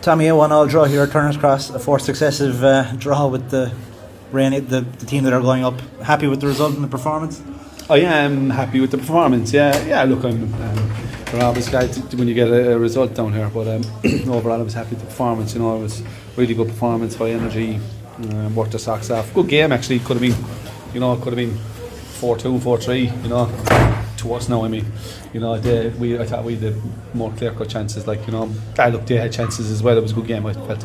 Tommy, a 1-1 draw here at Turner's Cross, a fourth successive draw with the team that are going up. Happy with the result and the performance? I am happy with the performance. Yeah. Look, we're always glad when you get a result down here. But overall, I was happy with the performance. You know, it was really good performance, high energy, worked the socks off. Good game actually. Could have been, it could have been 4-2, 4-3. You know, to us now. I mean, you know, I thought we had more clear-cut chances. Like, you know, they had chances as well. It was a good game, I felt.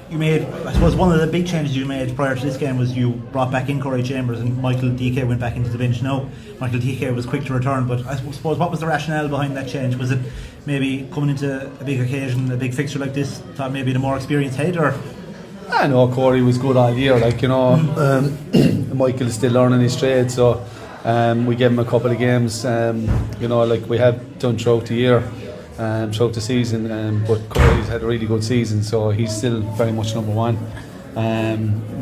You made, I suppose, one of the big changes you made prior to this game was you brought back in Corey Chambers and Michael DK went back into the bench. Now, Michael DK was quick to return, but I suppose, what was the rationale behind that change? Was it maybe coming into a big occasion, a big fixture like this, thought maybe the more experienced head, or? I know Corey was good all year, like, you know. Michael is still learning his trade, so we gave him a couple of games, you know, like we have done throughout the year. Throughout the season, but Corey's had a really good season, so he's still very much number one.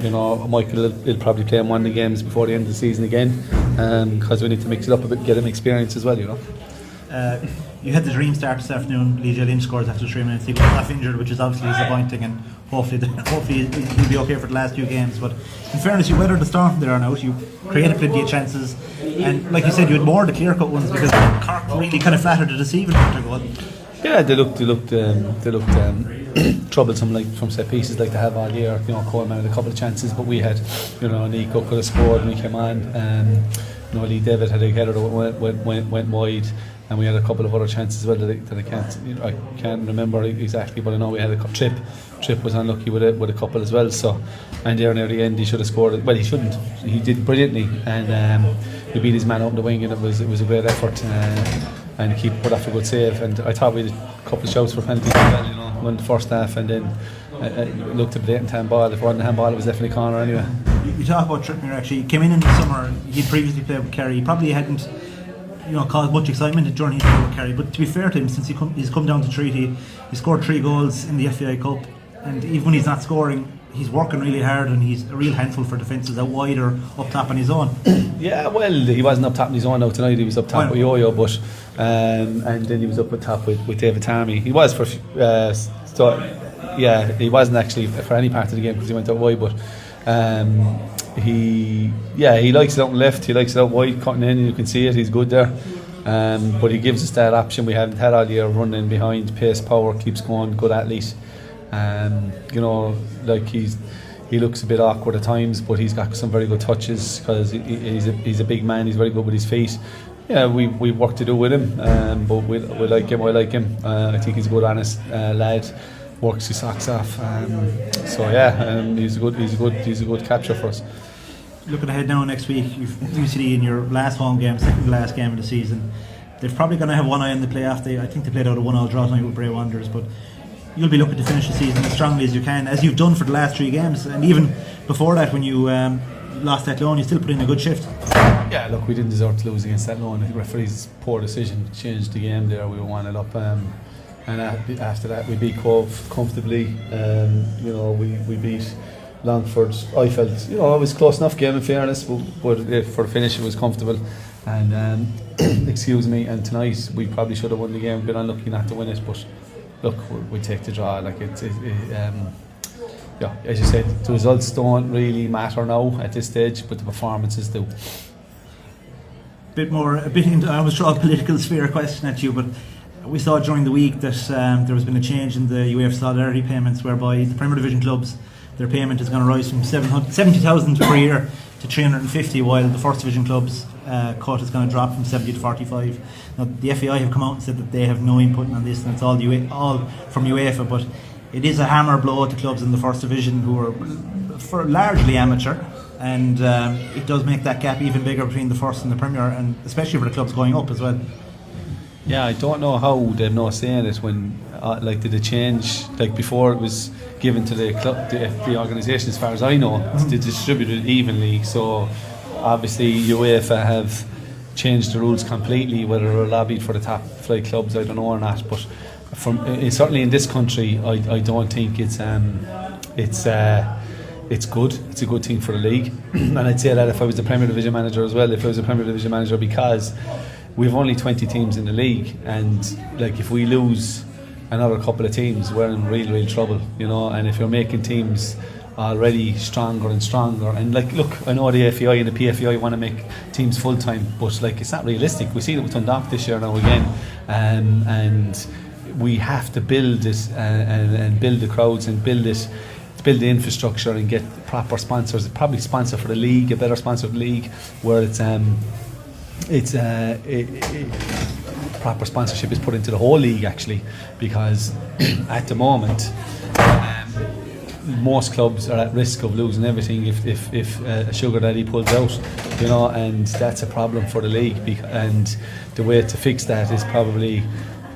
You know, Michael will probably play in one of the games before the end of the season again, because we need to mix it up a bit, get him experience as well, you know. You had the dream start this afternoon. Legia Lynch scores after 3 minutes. He got half injured, which is obviously disappointing, and hopefully he'll be okay for the last few games. But in fairness, you weathered the storm there and out. You created plenty of chances, and like you said, you had more of the clear-cut ones because Cork really kind of flattered the deceiving goal. Yeah, they looked troublesome, like from set pieces, like they have all year. You know, Coleman had a couple of chances, but we had, you know, Nico could have scored when we came on. You know, Lee David had a header that went wide, and we had a couple of other chances as well that I can't remember exactly, but I know we had a Trip was unlucky with a couple as well. So, and there near the end he should have scored. Well, he shouldn't. He did brilliantly, and he beat his man up the wing, and it was a great effort. And the keeper put off a good save, and I thought we had a couple of shouts for penalties as well, you know, in the first half, and then looked at the blatant handball. If it wasn't a handball, it was definitely a corner anyway. You talk about Trippier. Actually, he came in the summer. He'd previously played with Kerry. He probably hadn't, you know, caused much excitement during his time with Kerry. But to be fair to him, since he's come down to Treaty, he scored 3 goals in the FAI Cup, and even when he's not scoring, he's working really hard, and he's a real handful for defences out wide or up top on his own. Yeah, well, he wasn't up top on his own now tonight. He was up top with Yo-Yo, but and then he was up at top with David Tammy. He was for he wasn't actually for any part of the game because he went out wide, but he likes it out on left, he likes it out wide, cutting in, you can see it, he's good there. But he gives us that option we haven't had all year, running behind, pace, power, keeps going, good athlete. You know, like he looks a bit awkward at times, but he's got some very good touches because he's a big man. He's very good with his feet. Yeah, we've work to do with him, but we like him. I like him. I think he's a good, honest lad. Works his socks off. So yeah, he's a good capture for us. Looking ahead now next week, you've UCD in your last home game, second to last game of the season. They're probably going to have one eye on the playoff. I think they played out a 1-1 draw tonight with Bray Wanderers, but you'll be looking to finish the season as strongly as you can, as you've done for the last 3 games, and even before that when you lost that loan, you still put in a good shift. Yeah, look, we didn't deserve to lose against that loan. I think the referee's poor decision changed the game there. We were 1-0 up, and after that we beat Cove comfortably. You know, we beat Longford. I felt, you know, it was a close enough game in fairness, but for the finish it was comfortable. And excuse me, and tonight we probably should have won the game, been unlucky not to win it, but look, we take the draw. Like yeah, as you said, the results don't really matter now at this stage, but the performances do. I always throw a political sphere question at you, but we saw during the week that there has been a change in the UEFA solidarity payments, whereby the Premier Division clubs, their payment is going to rise from 70,000 per year to 350, while the First Division clubs cut is going to drop from 70 to 45. Now, the FAI have come out and said that they have no input on this, and it's all from UEFA, but it is a hammer blow at the clubs in the First Division who are largely amateur, and it does make that gap even bigger between the First and the Premier, and especially for the clubs going up as well. Yeah, I don't know how they've no say in it when, did it change? Like before, it was given to the club, the organisation, as far as I know, to distribute it evenly. So obviously UEFA have changed the rules completely. Whether they're lobbied for the top flight clubs, I don't know or not. But certainly in this country, I don't think it's good. It's a good thing for the league, and I'd say that if I was the Premier Division manager as well. If I was a Premier Division manager, because we've only 20 teams in the league, and like if we lose another couple of teams, we're in real trouble, you know. And if you're making teams already stronger and stronger, and like, look, I know the AFI and the PFI want to make teams full time, but like, it's not realistic. We've seen it with Dundalk this year now again, and we have to build this and build the crowds and build the infrastructure and get proper sponsors. Probably sponsor for the league, a better sponsor for the league, where proper sponsorship is put into the whole league, actually, because at the moment most clubs are at risk of losing everything if a sugar daddy pulls out, you know, and that's a problem for the league. And the way to fix that is probably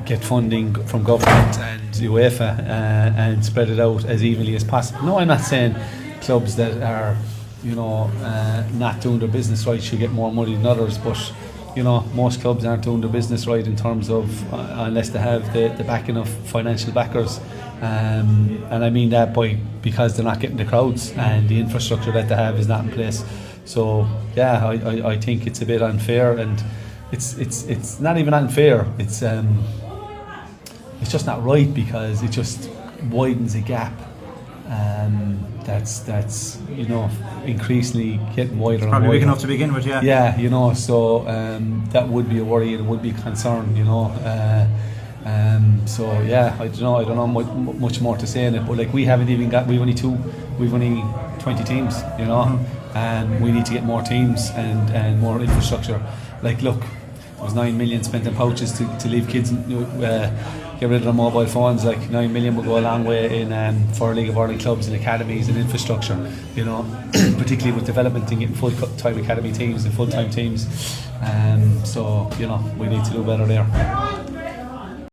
get funding from government and UEFA and spread it out as evenly as possible. No, I'm not saying clubs that are, you know, not doing their business right should get more money than others, but you know, most clubs aren't doing their business right in terms of unless they have the backing of financial backers, and I mean that because they're not getting the crowds and the infrastructure that they have is not in place. So yeah, I think it's a bit unfair, and it's not even unfair. It's just not right, because it just widens a gap that's you know, increasingly getting wider. Probably and wider. big enough to begin with, yeah. Yeah, you know, so that would be a worry and it would be a concern, you know. So yeah, I don't know much more to say in it, but like, we've only 20 teams, you know, and we need to get more teams and more infrastructure. Like, look, there was 9 million spent in pouches to leave kids get rid of their mobile phones. Like, 9 million would go a long way in for League of Ireland clubs and academies and infrastructure, you know, particularly with development and getting full-time academy teams and full-time teams. So, you know, we need to do better there.